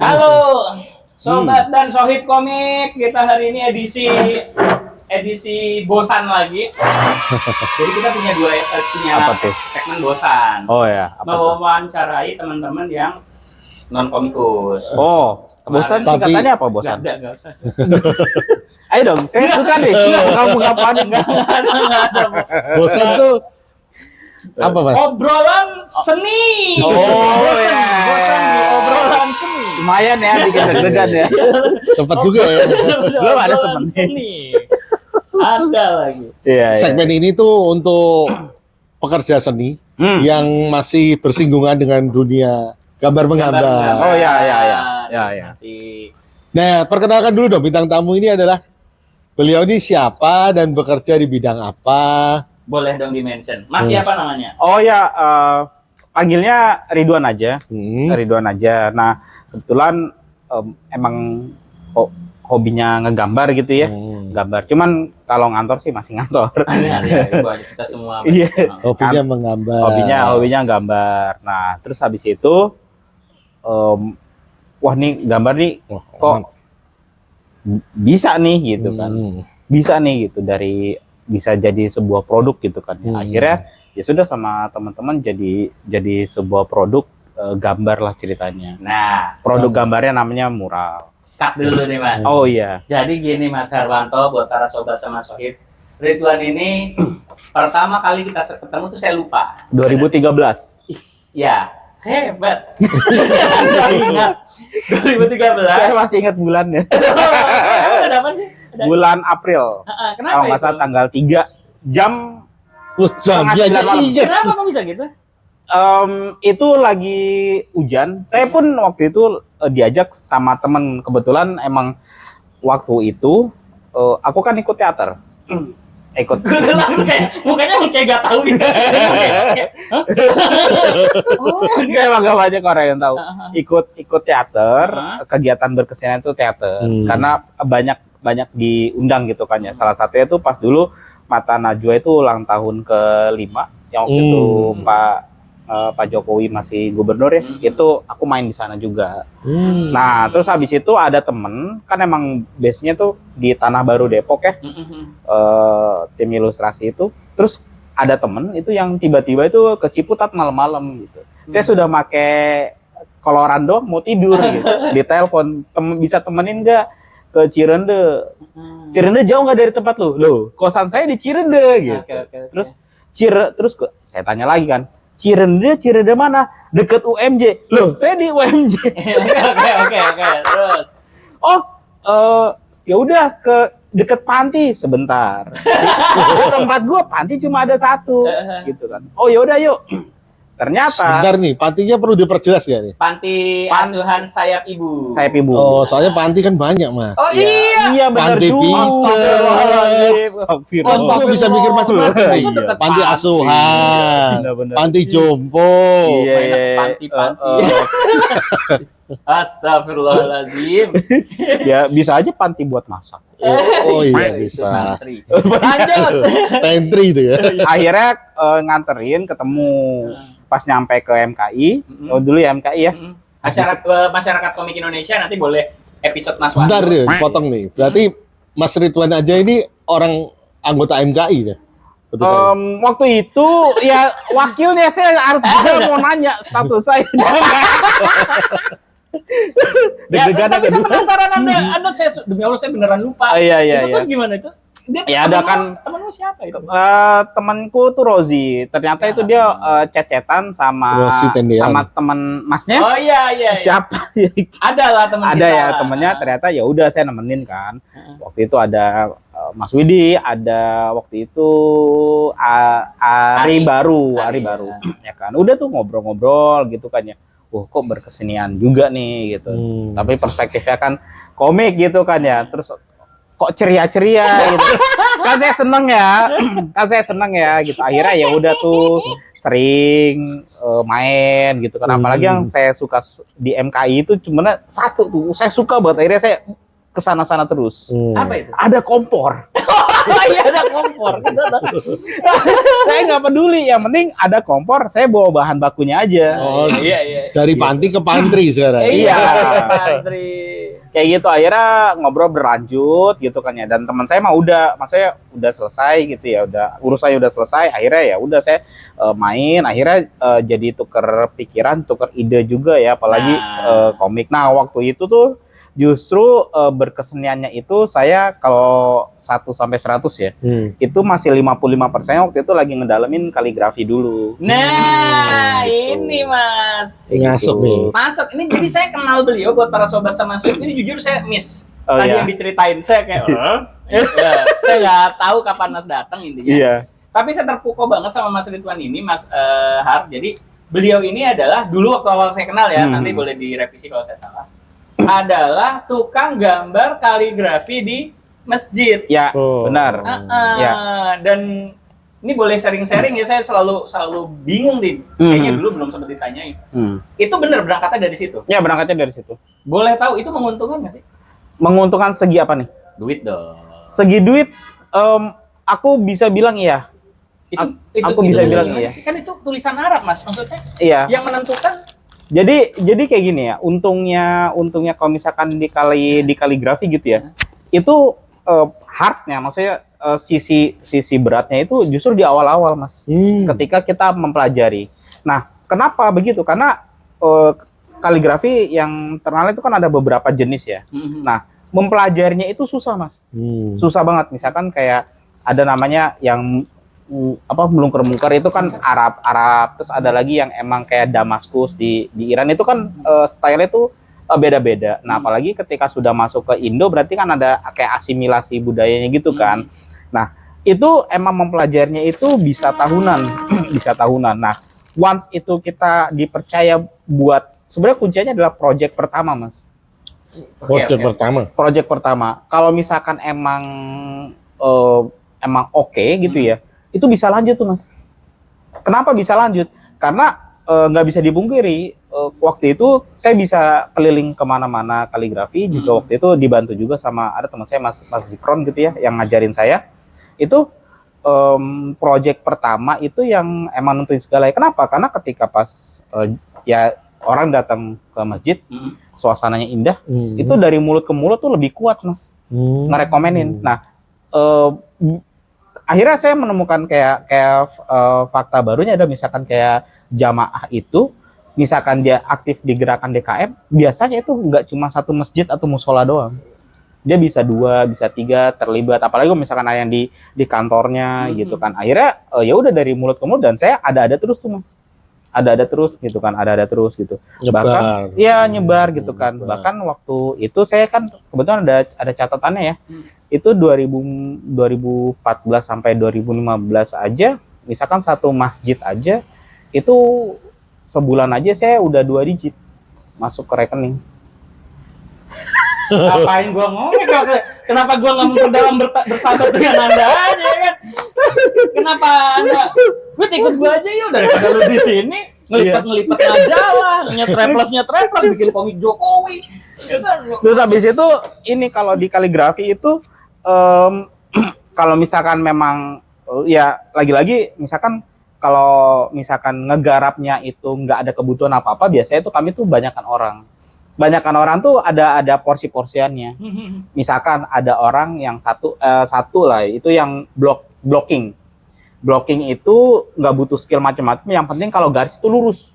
Halo, sobat dan sohib komik. Kita hari ini edisi bosan lagi. Jadi kita punya Apa tuh? segmen bosan. Oh ya, apa tuh? Mewawancarai teman-teman yang non komikus. Oh, bosan Kemarin- singkatannya apa bosan? Nggak usah. Ayo dong, saya suka deh. Kamu ngapain? Nggak ada. Bosan tuh apa, Mas? Obrolan seni. Oh, bosan, ya. bosan di obrolan seni. Lumayan ya, bikin deg-degan ya. Cepat juga ya. Belum ada Obrolan seni. Ada lagi. Iya, Segmen ini tuh untuk pekerja seni yang masih bersinggungan dengan dunia gambar menggambar. Oh, ya. Ya. Masih Nah, perkenalkan dulu dong bintang tamu ini adalah beliau ini siapa dan bekerja di bidang apa? boleh dong di-mention. Mas siapa namanya? Oh ya, panggilnya Ridwan aja. Hmm. Ridwan aja. Nah, kebetulan emang hobinya ngegambar gitu ya. Gambar. Cuman kalau ngantor sih masih ngantor. Ada kita semua. Iya. Hobinya menggambar. Hobinya gambar. Nah, terus habis itu wah nih gambar nih kok bisa nih gitu kan. Bisa nih gitu, dari bisa jadi sebuah produk gitu kan. Akhirnya ya sudah sama teman-teman jadi sebuah produk gambar lah ceritanya. Nah, Produk gambarnya namanya mural. cut dulu nih Mas. Oh iya. Jadi gini Mas Herwanto, buat para sobat sama sohib, Ridwan ini pertama kali kita ketemu tuh saya lupa. 2013. Ya, hebat. Anda ingat 2013. Saya masih ingat bulannya. Emang ada apa sih? Bulan April. Kenapa Kalau nggak itu? salah tanggal 3 jam. Jamnya aja malam. ingat. Kenapa kok bisa gitu? Itu lagi hujan. Saya pun waktu itu diajak sama temen, kebetulan emang waktu itu aku kan ikut teater. Ikut. Mukanya kayak gak tahu gitu. Oh, Enggak, emang gak banyak orang yang tahu. Ikut teater, kegiatan berkesenian itu teater. Karena banyak diundang gitu kan ya. Salah satunya itu pas dulu Mata Najwa itu ulang tahun ke-5 yang waktu itu Pak Jokowi masih gubernur ya. Itu aku main di sana juga. Nah, terus habis itu ada temen, kan emang base-nya tuh di Tanah Baru Depok ya. Tim ilustrasi itu. Terus ada temen itu yang tiba-tiba itu ke Ciputat malam-malam gitu. Saya sudah pakai koloran doang mau tidur gitu. Ditelepon, bisa temenin nggak ke Cirende? Cirende jauh nggak dari tempat lu? Loh, kosan saya di Cirende gitu. Oke. Terus saya tanya lagi kan, Cirende mana? Deket UMJ. Loh, saya di UMJ. Oke. Terus. Oh, ya udah ke deket panti sebentar. Di tempat gua panti cuma ada satu, gitu kan. Oh ya udah yuk. Ternyata Sebentar nih, pantinya perlu diperjelas ya nih. Panti asuhan sayap ibu. saya ibu. Oh, soalnya panti kan banyak, Mas. Oh iya. Iya benar Panti juga. pijat. Oh, kok bisa mikir macam-macam nih. Iya. Panti asuhan, Benar-benar. panti jompo. Iya. Panti. Astagfirullahaladzim. Ya bisa aja panti buat masak. Oh iya bisa. Mantri. Lanjut. Pantry itu ya. Akhirnya nganterin ketemu pas nyampe ke MKI. Oh dulu ya MKI ya. Acara masyarakat komik Indonesia nanti boleh episode Mas Bentar Wahyu. ya, potong nih. Berarti Mas Ridwan aja ini orang anggota MKI ya? Betul kan? Waktu itu ya wakilnya saya harus juga mau nanya status saya. Ya, Deg-degan tapi saya aja. penasaran Anda saya demi Allah saya beneran lupa. Iya. Itu terus gimana itu? Dia Ya, ada kan- temanmu siapa itu? Temanku tuh Rozi. Ternyata itu dia chat-chatan sama Rozi Tendean. sama teman masnya. Oh iya. Siapa? Ada lah teman Ada kita. ya temennya, ternyata ya udah saya nemenin kan. Waktu itu ada Mas Widi, ada waktu itu Ari baru, ya kan. Udah tuh ngobrol-ngobrol gitu kan ya. Kok berkesenian juga nih gitu. Tapi perspektifnya kan komik gitu kan ya. Terus kok ceria-ceria gitu. Kan saya seneng ya gitu. Akhirnya ya udah tuh sering main gitu kan. Apalagi yang saya suka di MKI itu cuma satu tuh. Saya suka banget. Akhirnya saya kesana-sana terus. Apa itu? Ada kompor. Iya ada kompor. Saya nggak peduli, yang penting ada kompor, saya bawa bahan bakunya aja. Oh, Iya. dari panti ke pantry sekarang. Iya. Pantry. Kayak gitu, akhirnya ngobrol berlanjut gitu kan ya. Dan teman saya mah udah, maksudnya udah selesai gitu ya, udah urusannya udah selesai. Akhirnya ya udah saya main, akhirnya jadi tuker pikiran, tuker ide juga ya, apalagi komik. Nah waktu itu tuh justru berkeseniannya itu saya kalau 1-100 ya, itu masih 55% waktu itu lagi ngedalamin kaligrafi dulu. Nah, ini Mas. Ngasuk nih. Masuk. Ini jadi saya kenal beliau buat para sobat sama Sweet. Ini jujur saya miss. Oh, Tadi iya. yang diceritain saya kayak, ya, saya nggak tahu kapan Mas datang intinya. Iya. Tapi saya terpukau banget sama Mas Ridwan ini, Mas Har. Jadi beliau ini adalah dulu waktu awal saya kenal ya, nanti boleh direvisi kalau saya salah. Adalah tukang gambar kaligrafi di masjid. Ya, Oh. benar. Ya. Dan ini boleh sharing-sharing ya, saya selalu bingung nih. Kayaknya dulu belum sempat ditanyain. Itu benar berangkatnya dari situ. Ya, berangkatnya dari situ. Boleh tahu itu menguntungkan nggak sih? Menguntungkan segi apa nih? Duit dong. Segi duit, aku bisa bilang iya. Aku bisa bilang gimana iya. sih? Kan itu tulisan Arab Mas, maksudnya. Iya. Yang menentukan. Jadi kayak gini ya. Untungnya kalau misalkan di kaligrafi gitu ya, itu hardnya, maksudnya sisi beratnya itu justru di awal-awal Mas. Ketika kita mempelajari. Nah, kenapa begitu? Karena kaligrafi yang terkenal itu kan ada beberapa jenis ya. Nah, mempelajarinya itu susah Mas. Susah banget. Misalkan kayak ada namanya yang melungker-mungker itu kan Arab, terus ada lagi yang emang kayak Damaskus di Iran itu kan style itu beda-beda. Nah, apalagi ketika sudah masuk ke Indo berarti kan ada kayak asimilasi budayanya gitu kan. Nah, itu emang mempelajarinya itu bisa tahunan, bisa tahunan. Nah, once itu kita dipercaya buat, sebenarnya kuncinya adalah project pertama Mas. Project pertama. Kalau misalkan emang oke gitu ya, itu bisa lanjut tuh Mas. Kenapa bisa lanjut? Karena nggak bisa dipungkiri, waktu itu saya bisa keliling kemana-mana kaligrafi, juga waktu itu dibantu juga sama ada teman saya Mas Zikron gitu ya, yang ngajarin saya. Itu project pertama itu yang emang nentuin segala. Kenapa? Karena ketika pas ya orang datang ke masjid, suasananya indah, itu dari mulut ke mulut tuh lebih kuat Mas, ngerekomenin. Nah, akhirnya saya menemukan kayak fakta barunya ada, misalkan kayak jamaah itu, misalkan dia aktif di gerakan DKM, biasanya itu nggak cuma satu masjid atau musola doang, dia bisa 2, bisa 3 terlibat, apalagi misalkan ada yang di kantornya gitu kan. Akhirnya ya udah dari mulut ke mulut, dan saya ada terus tuh Mas, ada terus gitu kan, ada terus gitu. Bahkan ya nyebar gitu kan. Bahkan waktu itu saya kan kebetulan ada catatannya ya. Itu 2014 sampai 2015 aja, misalkan satu masjid aja itu sebulan aja saya udah 2 digit masuk ke rekening. Ngapain gua ngomong? Kenapa gua nggak memperdalam bersahabat dengan Anda aja kan? Kenapa Anda? Gue ikut gua aja yuk, daripada lu di sini ngelipet majalah, nyetreples bikin komik Jokowi. Ya kan? Terus habis itu ini kalau di kaligrafi itu kalau misalkan memang ya lagi-lagi misalkan kalau misalkan ngegarapnya itu nggak ada kebutuhan apa-apa, biasanya itu kami tuh banyakkan orang tuh ada porsi-porsiannya. Misalkan ada orang yang satu lah, itu yang blocking itu nggak butuh skill macam-macam, yang penting kalau garis itu lurus.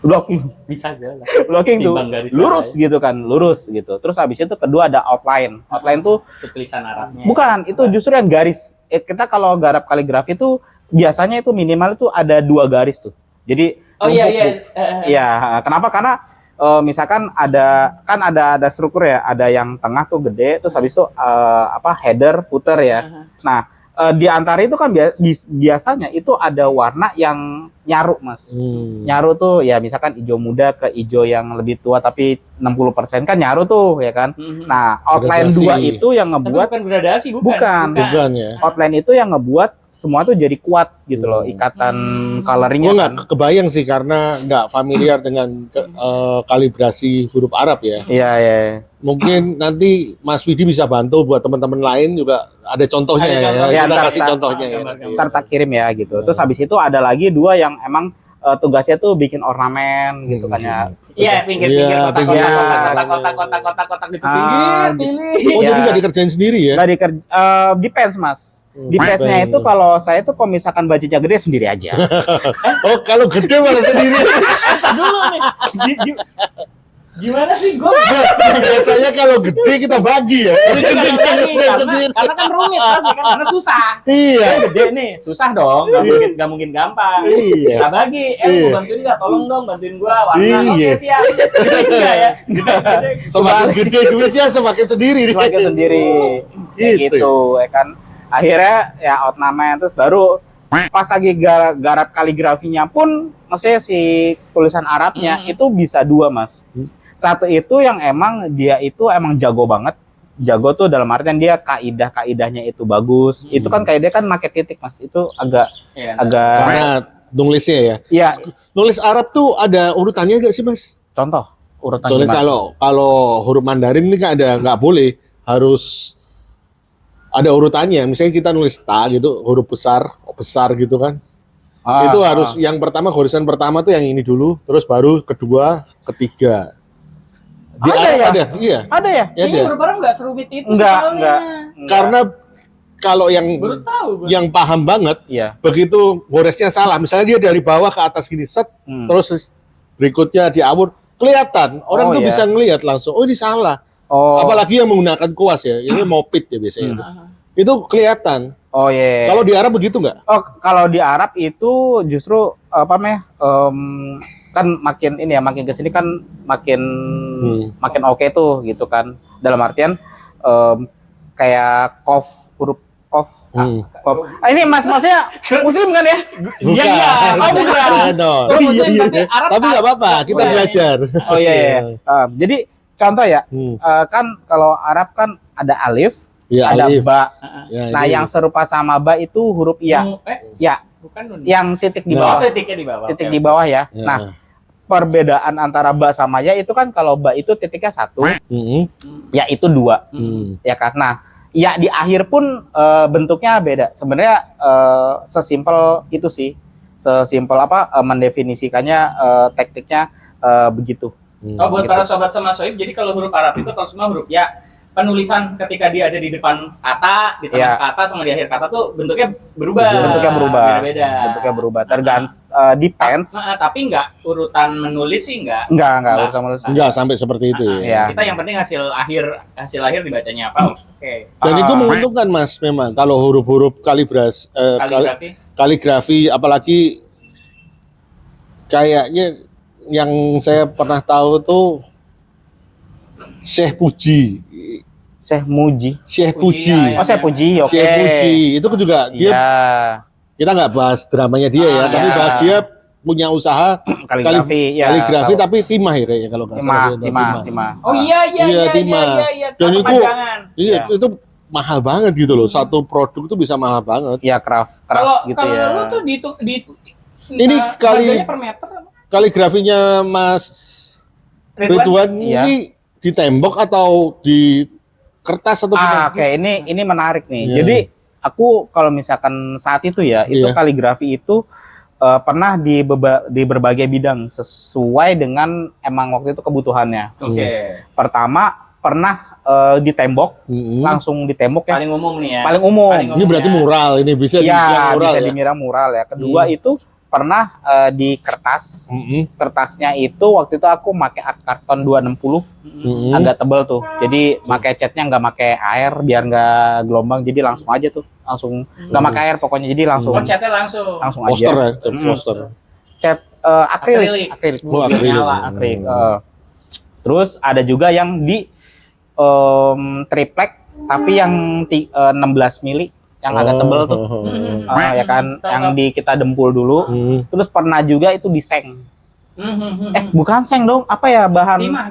Blocking Bisa aja lah. blocking tuh Timbang garis lurus aja. gitu kan, lurus gitu. Terus habis itu kedua ada outline tuh Tulisan Arabnya. bukan, itu justru yang garis. Kita kalau garap kaligrafi itu biasanya itu minimal itu ada 2 garis tuh. Jadi iya, kenapa? Karena misalkan ada struktur ya, ada yang tengah tuh gede, terus habis itu header, footer ya. Nah, di antara itu kan biasanya itu ada warna yang nyaru Mas. Nyaru tuh ya misalkan hijau muda ke hijau yang lebih tua tapi 60% kan nyaru tuh ya kan. Nah, outline Gradasi. 2 itu yang Tapi ngebuat bukan gradasi, bukan. Bukan ya. outline itu yang ngebuat semua tuh jadi kuat gitu loh, ikatan coloringnya. Gue nggak kebayang sih karena nggak familiar dengan kalibrasi huruf Arab ya. Iya, iya. Mungkin nanti Mas Widi bisa bantu buat teman-teman lain juga ada contohnya Ada ya. contohnya. Kita Ntar- kasih ntar- contohnya ya. gambar-gambar. Ntar tak kirim ya gitu. Terus habis itu ada lagi 2 yang emang tugasnya tuh bikin ornamen gitu kan ya. Iya, pinggir-pinggir Iya, kotak-kotak, pinggir. kotak-kotak gitu. Ah, Pinggir, gitu. pilih. Oh Iya. jadi nggak dikerjain sendiri ya? Nggak depends Mas. Depends-nya itu kalau saya tuh kalau misalkan budgetnya gede sendiri aja. Oh kalau gede malah sendiri. Dulu nih. Gimana sih gue? Biasanya kalau gede kita bagi ya. Ini gede kita kerjain sendiri. Karena kan rumit pasti kan, karena susah. Iya. Gede nih, susah dong, nggak mungkin gampang. Iya. Nah bagi, Iya. mau bantuin nggak? Tolong dong bantuin gua warna. Iya. Oke siap. Enggak ya? Gede. Semakin gede duitnya semakin sendiri. Pakai sendiri. Kayak Gitu. gitu ya kan. Akhirnya ya ornamen terus baru pas lagi garap kaligrafinya pun maksudnya si tulisan Arabnya itu bisa 2 Mas. Satu itu yang emang dia itu emang jago banget. Jago tuh dalam artian dia kaidah-kaidahnya itu bagus. Itu kan kaidah kan pakai titik Mas. Itu agak Iya. Karena nulisnya ya. ya Nulis Arab tuh ada urutannya nggak sih Mas? contoh urutan Soalnya gimana? kalau huruf Mandarin ini kan ada nggak boleh, harus ada urutannya. Misalnya kita nulis ta gitu, huruf besar gitu kan. Itu harus yang pertama, gorisan pertama tuh yang ini dulu, terus baru kedua, ketiga. Di Ada Arab ya? ada, iya. ada ya? Ya, Ini ada. huruf Arab nggak serumit itu Enggak, soalnya. enggak. Karena kalau yang Baru tahu gua. yang paham banget, Iya. begitu goresnya salah, misalnya dia dari bawah ke atas gini, set, terus berikutnya diawur, kelihatan. Orang Oh, tuh iya. bisa ngelihat langsung, oh ini salah. Oh. Apalagi yang menggunakan kuas ya, ini mopit ya biasanya. Itu kelihatan. Oh iya. Kalau di Arab begitu nggak? Oh, kalau di Arab itu justru apa namanya? Kan makin ini ya, makin kesini kan makin makin oke tuh gitu kan. Dalam artian kayak huruf kof. Kof. Ini maksudnya Muslim kan ya? Iya, iya. Oh, bukan. No. Oh, Muslim tapi Arab. Tapi nggak apa-apa, kita Iya. belajar. Oh iya. Iya. Jadi contoh ya, kan kalau Arab kan ada alif, Ya, ada alif. ba. Ya, Nah, ini. yang serupa sama ba itu huruf ya. Ya, Bukan nun. yang titik di Oh, bawah. titiknya di bawah. Titik Oke. di bawah ya. Ya. Nah, perbedaan antara ba sama ya itu kan kalau ba itu titiknya 1, ya itu 2, ya kan. Nah, ya di akhir pun bentuknya beda. Sebenarnya sesimpel itu sih, sesimpel apa mendefinisikannya tekniknya begitu. Oh, buat Gitu. para sobat sama soib, jadi kalau huruf Arab itu kalau semua huruf ya, penulisan ketika dia ada di depan kata, di tengah Iya. kata sama di akhir kata tuh bentuknya berubah. Bentuknya berubah. Beda-beda. Bentuknya berubah. Depends. Tapi enggak urutan menulis sih enggak. Enggak urusan menulis. Enggak sampai seperti itu ya. Iya. Kita yang penting hasil akhir dibacanya apa. Oke. Dan itu menguntungkan Mas memang kalau huruf-huruf Kaligrafi. kaligrafi apalagi kayaknya yang saya pernah tahu tuh Syekh Puji. Syekh Muji. Syekh Puji, Puji. ya, Oh, Syekh Puji. Oke. Syekh Puji itu kan juga dia Iya. kita nggak bahas dramanya dia ya, tapi iya. bahas dia punya usaha Kaligrafi. Ya, kaligrafi tahu. tapi timah ya kayaknya kalau nggak salah. Timah. Oh iya Iya, timah. Dan Dan itu kepanjangan. Iya, Iya. itu mahal banget gitu loh. Satu produk itu bisa mahal banget. Iya, craft Kalau gitu kalau ya. lu tuh Ini kali- harganya per meter apa? Kaligrafinya Mas Ridwan Iya. ini di tembok atau di kertas atau gimana? Oke, ini menarik nih. Iya. Jadi aku kalau misalkan saat itu ya, itu Iya. kaligrafi itu pernah di berbagai bidang sesuai dengan emang waktu itu kebutuhannya. Oke. Pertama pernah di tembok, langsung di tembok ya. Paling umum nih ya. Paling umum. Paling Ini berarti mural, ini bisa dibilang Iya, mural bisa ya. dimira mural ya. Kedua itu pernah di kertas. Kertasnya itu waktu itu aku pakai art karton 260, agak tebel tuh. Jadi pakai catnya nggak pakai air biar nggak gelombang. Jadi langsung aja tuh, langsung nggak pakai air pokoknya. Jadi langsung Oh, catnya langsung. Poster aja. ya, cat poster. Cat akrilik. Oh, akrilik. Akrilik. Terus ada juga yang di triplek tapi yang 16 mili yang agak tebel tuh. Ya kan, Tahu, yang tahu. di kita dempul dulu. Terus pernah juga itu di seng. Bukan seng dong, apa ya bahan? Timah.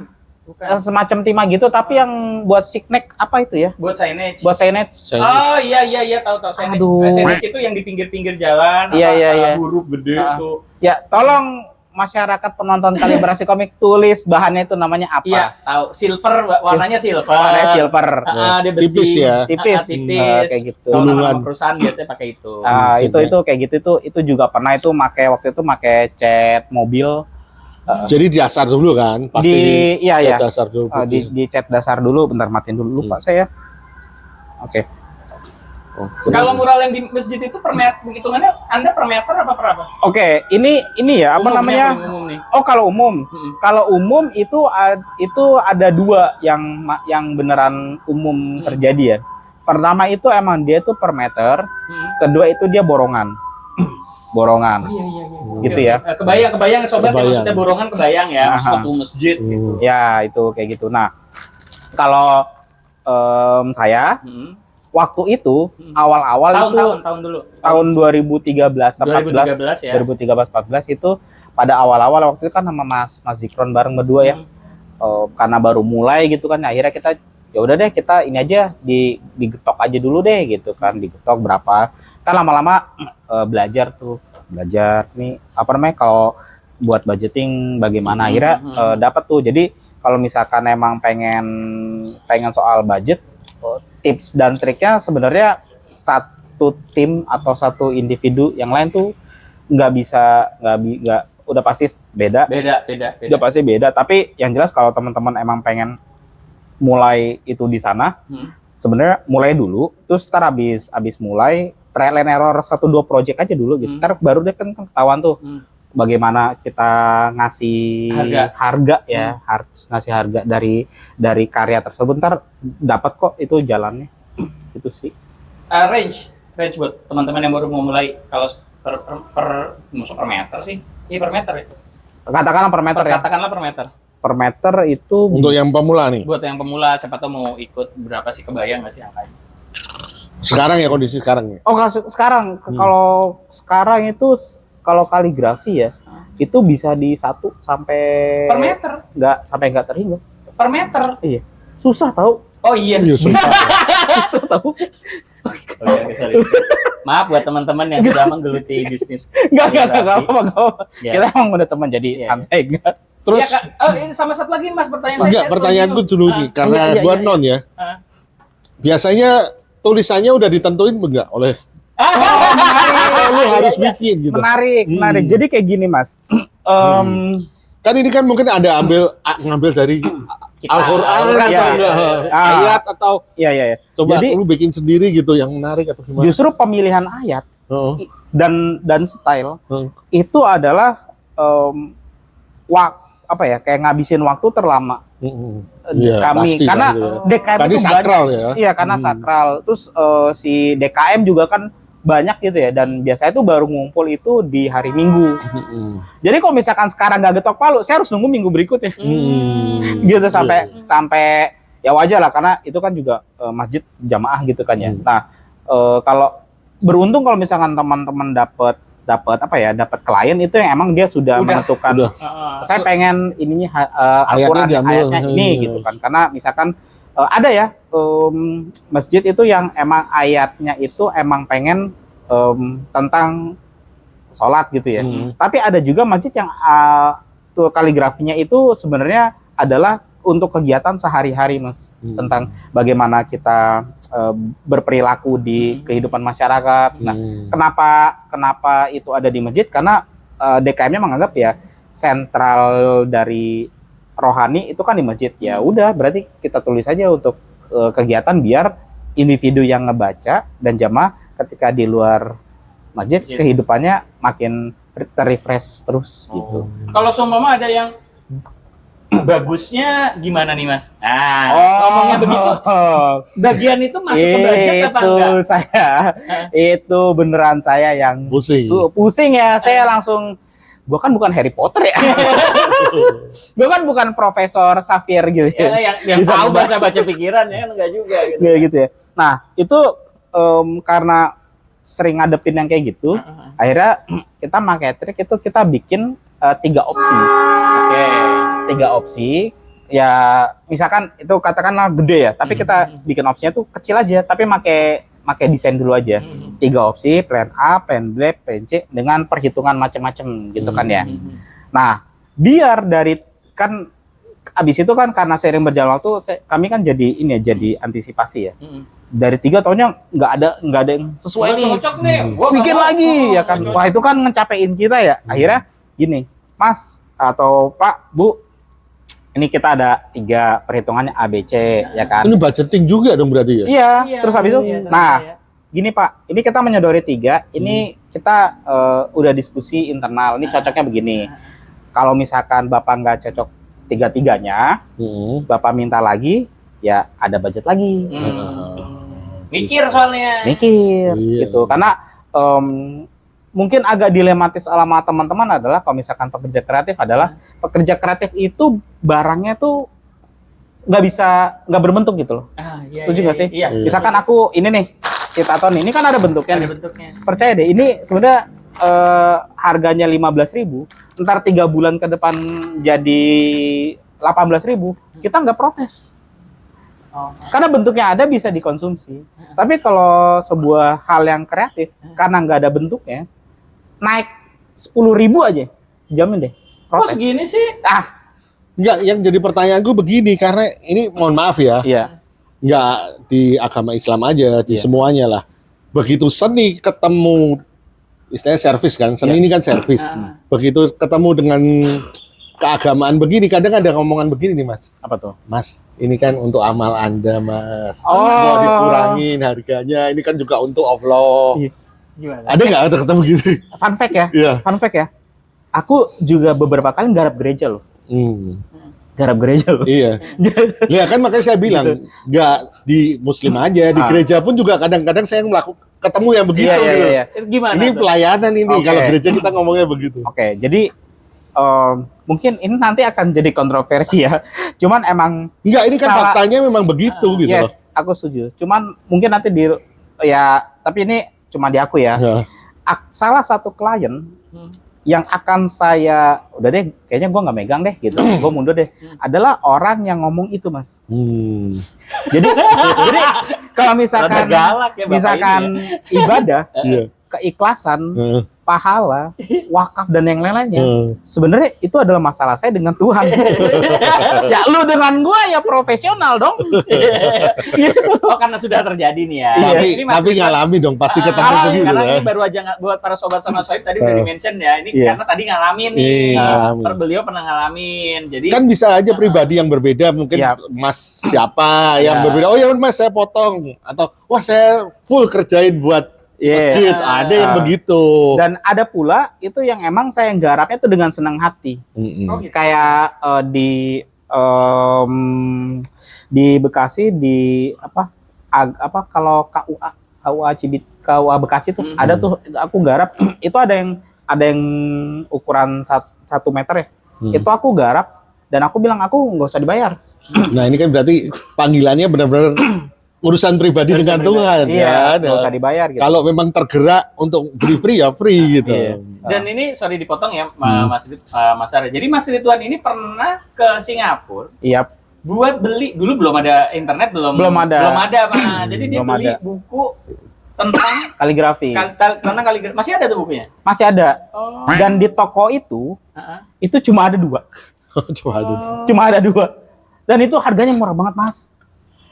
semacam timah gitu, tapi yang buat signet apa itu ya? Buat signage. Buat signage. Oh iya tahu signage. Aduh. Signage itu yang di pinggir-pinggir jalan, Iya. huruf gede tuh. Ya, tolong masyarakat penonton Kalibrasi Komik tulis bahannya itu namanya apa? Iya, tahu. Silver, warnanya silver. Warnanya silver. Dia besi. Tipis ya. Tipis. Tipis. Kayak gitu. Kalau Gulungan. nama perusahaan biasanya pakai itu. Itu kayak gitu itu juga pernah itu waktu itu make cat mobil. Jadi di dasar dulu kan, pasti Iya. cat dasar dulu. Di cat dasar dulu, bentar matiin dulu lupa saya. Oke. Kalau mural yang di masjid itu per meter, hitungannya Anda per meter apa per apa? Oke, ini ya apa Umum, namanya? yang umum nih. Oh, kalau umum. Kalau umum itu ada dua yang beneran umum terjadi ya. Pertama itu emang dia tuh per meter, kedua itu dia borongan. Borongan. Iya. Gitu ya. Kebayang sobat, Kebayang. maksudnya borongan kebayang ya, Aha. suatu masjid gitu. Ya, itu kayak gitu. Nah, kalau saya waktu itu awal-awal itu Tahun dulu. tahun 2013 2013 ya. 2013-14 itu pada awal-awal waktu itu kan sama Mas Zikron bareng berdua ya. Karena baru mulai gitu kan, akhirnya kita ya udah deh kita ini aja digetok aja dulu deh gitu kan, digetok berapa. Kan lama-lama belajar nih apa namanya kalau buat budgeting bagaimana akhirnya dapat tuh. Jadi kalau misalkan emang pengen soal budget, tips dan triknya sebenarnya satu tim atau satu individu yang lain tuh nggak udah pasti beda. Udah pasti beda. Tapi yang jelas kalau teman-teman emang pengen mulai itu di sana, sebenarnya mulai dulu, terus ntar abis mulai trial and error 1-2 project aja dulu gitu. Ntar baru deh kan ketahuan tuh bagaimana kita ngasih harga ya, harus ngasih harga dari karya tersebut. Ntar dapat kok itu jalannya. Itu sih. Range buat teman-teman yang baru mau mulai, kalau per meter sih. Iya per meter itu. Katakanlah per meter ya. Katakanlah per meter. Per meter itu Untuk yang pemula nih. Buat yang pemula, siapa tahu mau ikut berapa sih, kebayang nggak sih angkanya? Sekarang ya, kondisi sekarang ya. Oh, sekarang kalau sekarang itu kalau kaligrafi ya itu bisa di 1 sampai Per meter. nggak terhingga. Per meter. Iya. Susah tahu. Oh iya. Iya, sumpah. Susah tahu. Sorry. Maaf buat teman-teman yang sudah menggeluti bisnis. Enggak apa-apa. Ya. Kita emang udah teman jadi Iya. santai enggak. Terus Ya, Kak. ini sama satu lagi Mas, pertanyaan saya. enggak, pertanyaanku dulu nih, karena Iya, gua iya. non ya. Ah. Biasanya tulisannya udah ditentuin enggak oleh lu harus bikin gitu. Menarik. Jadi kayak gini, Mas. Kan ini kan mungkin ada ngambil dari Al-Qur'an Al-Qur'an, atau ya. enggak, ayat atau Iya. coba Jadi- lu bikin sendiri gitu yang menarik atau gimana? Justru pemilihan ayat Oh. dan style Hmm. itu adalah kayak ngabisin waktu terlama. Iya, Kami pasti karena kan, gitu ya. DKM Tadi itu sakral banyak. ya. Iya, karena sakral. Terus si DKM juga kan banyak gitu ya, dan biasanya itu baru ngumpul itu di hari Minggu. Jadi kalau misalkan sekarang nggak getok palu, saya harus nunggu minggu berikutnya. Gitu sampai ya wajar lah, karena itu kan juga masjid jamaah gitu kan ya. Nah, kalau beruntung kalau misalkan teman-teman dapat klien itu yang emang dia sudah menentukan saya pengen ininya Al-Qur'an ayatnya ini gitu kan. Karena misalkan ada ya masjid itu yang emang ayatnya itu emang pengen tentang sholat gitu ya. Tapi ada juga masjid yang tuh kaligrafinya itu sebenarnya adalah untuk kegiatan sehari-hari, Mas, tentang bagaimana kita berperilaku di kehidupan masyarakat. Nah, kenapa itu ada di masjid? Karena DKM-nya menganggap ya sentral dari rohani itu kan di masjid. Ya udah, berarti kita tulis aja untuk kegiatan biar individu yang ngebaca dan jamaah ketika di luar masjid kehidupannya makin terrefresh terus gitu. Kalau seumpama ada yang bagusnya gimana nih, Mas? Ngomongnya begitu. Bagian itu masuk ke budget apa enggak? Itu beneran saya yang pusing ya. Saya langsung, gua kan bukan Harry Potter ya. Gua kan bukan Profesor Xavier gitu ya. Yang tahu bahasa baca pikiran ya kan enggak juga gitu. Gitu ya. Nah, itu karena sering ngadepin yang kayak gitu, akhirnya kita pakai trik itu kita bikin 3 opsi. 3 opsi. ya misalkan itu katakanlah gede ya, tapi kita bikin opsinya tuh kecil aja, tapi make desain dulu aja. 3 opsi, plan A, plan B, plan C dengan perhitungan macam-macam gitu kan ya. Nah, biar dari kan abis itu kan karena sering berjalan waktu kami kan jadi ini ya, jadi antisipasi ya. Dari 3 tahunnya nggak ada yang sesuai nih. Cocok nih. Gua Bikin nggak mau. lagi ya kan. Wah, itu kan ngecapein kita ya. Akhirnya gini, Mas atau Pak, Bu, ini kita ada 3 perhitungannya A, B, C ya kan. Ini budgeting juga dong berarti ya? Iya, Iya, terus habis itu, iya, nah, iya. gini Pak, ini kita menyodori 3, ini kita udah diskusi internal, ini cocoknya begini. Kalau misalkan Bapak nggak cocok 3-tiganya, Bapak minta lagi, ya ada budget lagi. Mikir soalnya. Mikir, Iya. gitu. Karena mungkin agak dilematis sama teman-teman adalah kalau misalkan pekerja kreatif adalah pekerja kreatif itu barangnya tuh nggak berbentuk gitu loh. Setuju nggak sih? Iya. Misalkan aku ini nih Citaton ini kan ada bentuknya Ada nih. bentuknya. Percaya deh, ini sebenarnya harganya 15.000, ntar 3 bulan ke depan jadi 18.000, kita nggak protes. Karena bentuknya ada bisa dikonsumsi. Tapi kalau sebuah hal yang kreatif karena nggak ada bentuknya, naik 10.000 aja, jamin deh. Kok Protes. segini sih? Enggak, yang jadi pertanyaanku begini, karena ini mohon maaf ya, Iya. nggak di agama Islam aja, di Iya. semuanya lah. Begitu seni ketemu, istilahnya servis kan, seni ini kan servis. Begitu ketemu dengan keagamaan begini, kadang ada ngomongan begini nih Mas. Apa tuh? Mas, ini kan untuk amal Anda Mas. Oh. Mau dikurangin harganya, ini kan juga untuk Allah. Iya. Gimana? Ada nggak ada ketemu gitu? Fun fact ya. Iya. Fun fact ya. Aku juga beberapa kali garap gereja loh. Garap gereja loh. Iya. Ya kan makanya saya bilang nggak di Muslim aja, di gereja pun juga kadang-kadang saya ketemu yang begitu. Iya, iya, gitu. iya. Gimana Ini tuh? pelayanan ini, Oke. kalau gereja kita ngomongnya begitu. Oke, jadi mungkin ini nanti akan jadi kontroversi ya. Cuman emang Enggak, ini kan Salah. faktanya memang begitu gitu loh. yes, aku setuju. Cuman mungkin nanti tapi ini cuma di aku ya. Ya. Salah satu klien yang akan saya udah deh, kayaknya gue nggak megang deh gitu, gue mundur deh. Adalah orang yang ngomong itu Mas. Jadi kalau misalkan Rada galak ya Bapak misalkan ibadah, Iya. keikhlasan, Heeh. pahala, wakaf dan yang lain-lainnya, Heeh. sebenarnya itu adalah masalah saya dengan Tuhan. Ya lu dengan gua ya profesional dong. Oh, karena sudah terjadi nih ya. Tapi ngalami dong, pasti ketemu Ngalamin, begitu Karena ya. ini baru aja buat para sobat sama Soib tadi udah di-mention ya. Ini Iya. karena tadi ngalamin nih. Iya, ngalamin. Beliau pernah ngalamin. Jadi Kan bisa aja pribadi yang berbeda, mungkin Iya. Mas siapa yang Iya. berbeda. Oh ya Mas, saya potong, atau wah saya full kerjain buat Iya. masjid. Ada yang begitu. Dan ada pula itu yang emang saya garapnya itu dengan senang hati. Mm-mm. gitu. Kayak di Bekasi di apa kalau KUA Bekasi tuh ada tuh aku garap itu ada yang ukuran 1 meter ya. Itu aku garap dan aku bilang aku nggak usah dibayar. Nah ini kan berarti panggilannya benar-benar urusan pribadi dengan Tuhan Iya, kan. nggak usah dibayar gitu. Kalau memang tergerak untuk beli free ya free gitu. Iya. Dan ini sorry dipotong ya Mas Arya. Jadi Mas Ridwan ini pernah ke Singapura Iya. buat beli, dulu belum ada internet, belum ada. Pak. Jadi dia Belum beli ada. buku tentang Kaligrafi. tentang kaligrafi. Masih ada tuh bukunya? Masih ada. Oh. Dan di toko itu cuma ada 2. Coba aduh. Cuma ada 2. Dan itu harganya murah banget, Mas.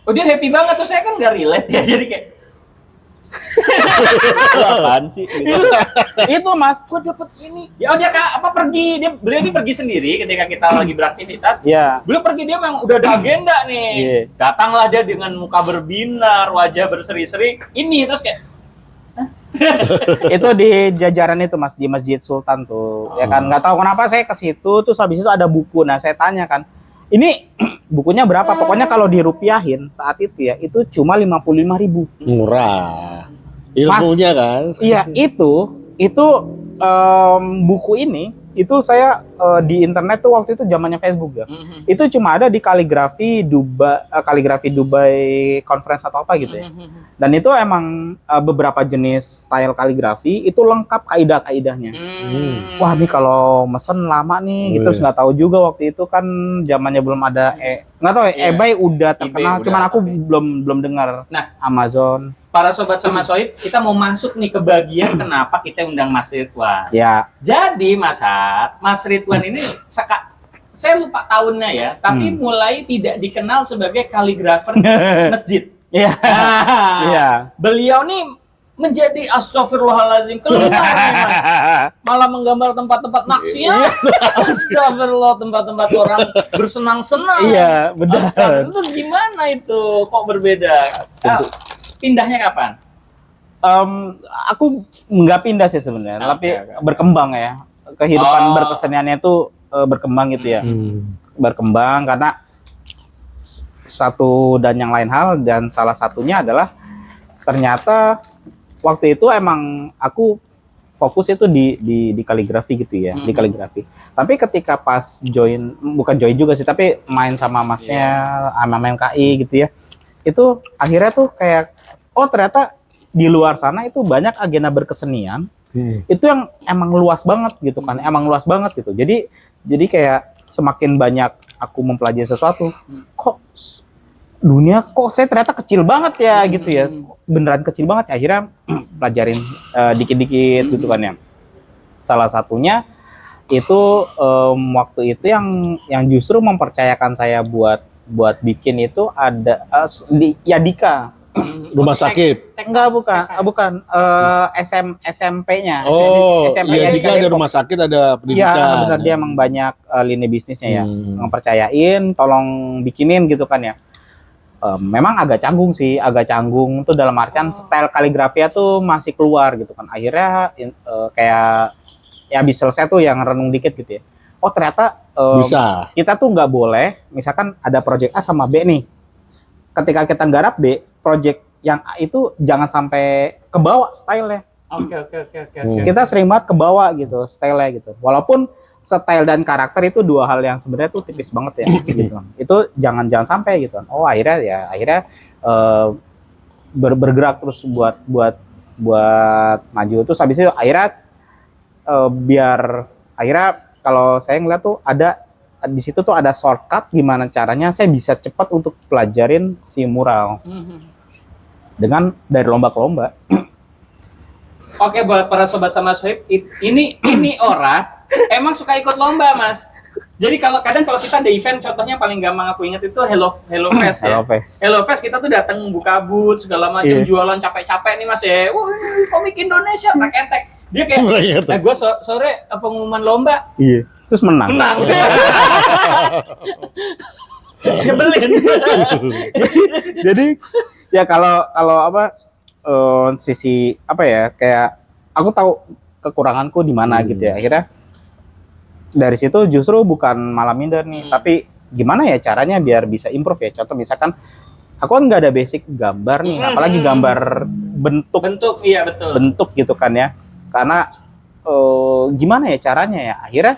Oh, dia happy banget tuh, saya kan nggak relate ya, jadi kayak apaan sih? Gitu. Itu Mas. Gue dapet ini. Ya, dia pergi? Beliau ini pergi sendiri ketika kita lagi beraktivitas. Iya. Beliau pergi, dia memang udah ada agenda nih. Iya. Datanglah dia dengan muka berbinar, wajah berseri-seri. Ini terus kayak Itu di jajaran itu Mas, di Masjid Sultan tuh. Ya kan, nggak tahu kenapa saya ke situ, terus habis itu ada buku. Nah, saya tanya kan, ini bukunya berapa? Pokoknya kalau dirupiahin saat itu ya, itu cuma 55.000. Murah. Ilmunya kan. Iya, itu buku ini itu saya di internet tuh waktu itu zamannya Facebook ya. Itu cuma ada di kaligrafi Dubai Conference atau apa gitu ya. Dan itu emang beberapa jenis style kaligrafi itu lengkap kaidah-kaidahnya. Wah, nih kalau mesen lama nih gitu, nggak tahu juga waktu itu kan zamannya belum ada nggak tahu ya, eBay udah terkenal, cuman aku belum dengar. Nah, Amazon. para sobat sama Soib, kita mau masuk nih ke bagian kenapa kita undang Mas Ridwan. Ya. Jadi Mas Ridwan ini saya lupa tahunnya ya, tapi mulai tidak dikenal sebagai kaligrafer masjid. Iya. Iya. Beliau nih menjadi astagfirullahalazim keluar nih, Mas. Malah menggambar tempat-tempat maksiat. Astagfirullah, tempat-tempat orang bersenang-senang. Iya, benar. Itu gimana itu? Kok berbeda? Pindahnya kapan? Aku nggak pindah sih sebenarnya, tapi berkembang ya. Kehidupan berkeseniannya itu berkembang gitu ya. Berkembang karena satu dan yang lain hal, dan salah satunya adalah ternyata waktu itu emang aku fokus itu di kaligrafi gitu ya, di kaligrafi. Tapi ketika pas bukan join juga sih, tapi main sama masnya, sama MKI gitu ya, itu akhirnya tuh kayak ternyata di luar sana itu banyak agenda berkesenian itu yang emang luas banget gitu kan, emang luas banget gitu. Jadi kayak semakin banyak aku mempelajari sesuatu, kok dunia kok saya ternyata kecil banget ya gitu ya, beneran kecil banget ya. Akhirnya pelajarin dikit-dikit gitu kan ya. Salah satunya itu waktu itu yang justru mempercayakan saya buat bikin itu ada Yadika. Rumah sakit. Enggak, bukan. SMP-nya. SMP Yadika ada rumah sakit, ada pendidikan. Iya, benar, dia emang banyak lini bisnisnya ya. Mempercayain, tolong bikinin gitu kan ya. Memang agak canggung sih, tuh dalam artian style kaligrafi tuh masih keluar gitu kan. Akhirnya kayak ya habis selesai tuh yang renung dikit gitu ya. Oh ternyata bisa. Kita tuh nggak boleh, misalkan ada project A sama B nih. Ketika kita nggarap B, project yang A itu jangan sampai kebawa style-nya. Oke. Kita sering banget kebawa gitu, style-nya gitu. Walaupun style dan karakter itu dua hal yang sebenarnya tuh tipis banget ya gitu. Itu jangan sampai gitu. Oh, akhirnya bergerak terus buat maju. Terus habis itu akhirnya biar akhirnya kalau saya ngeliat tuh ada di situ tuh ada shortcut gimana caranya saya bisa cepat untuk pelajarin si mural dengan dari lomba ke lomba. Oke, buat para sobat sama Soib, ini orang emang suka ikut lomba, Mas. Jadi kalau kita ada event, contohnya paling gampang aku ingat itu Hello Fest ya. Hello Fest kita tuh datang buka booth segala macam, jualan capek-capek nih Mas ya. Wah, komik Indonesia tek-tek. Dia kayak gue sore pengumuman lomba. Iya. Terus menang. Nyebelin. Jadi ya kalau apa sisi apa ya, kayak aku tahu kekuranganku di mana gitu ya. Akhirnya dari situ justru bukan malah minder nih, tapi gimana ya caranya biar bisa improve ya. Contoh misalkan aku kan nggak ada basic gambar nih, apalagi gambar bentuk iya betul. Bentuk gitu kan ya. Karena gimana ya caranya ya. Akhirnya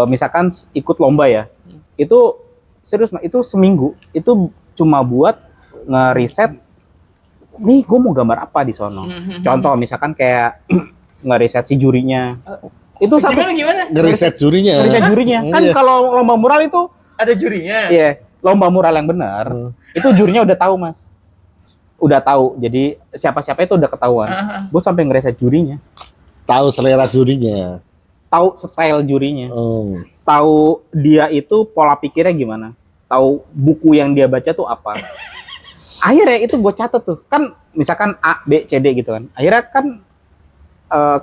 misalkan ikut lomba ya, itu serius, itu seminggu itu cuma buat ngeriset nih gue mau gambar apa di sono. Contoh misalkan kayak ngeriset si jurinya. Itu gimana? Ngeriset jurinya. Kan kalau lomba mural itu ada jurinya. Iya, lomba mural yang benar. Itu jurinya udah tahu, Mas. Udah tahu. Jadi siapa-siapa itu udah ketahuan. Gue sampai ngeriset jurinya. Tahu selera jurinya. Tahu style jurinya. Tahu dia itu pola pikirnya gimana. Tahu buku yang dia baca tuh apa. Akhirnya itu gue catat tuh. Kan misalkan A, B, C, D gitu kan. Akhirnya kan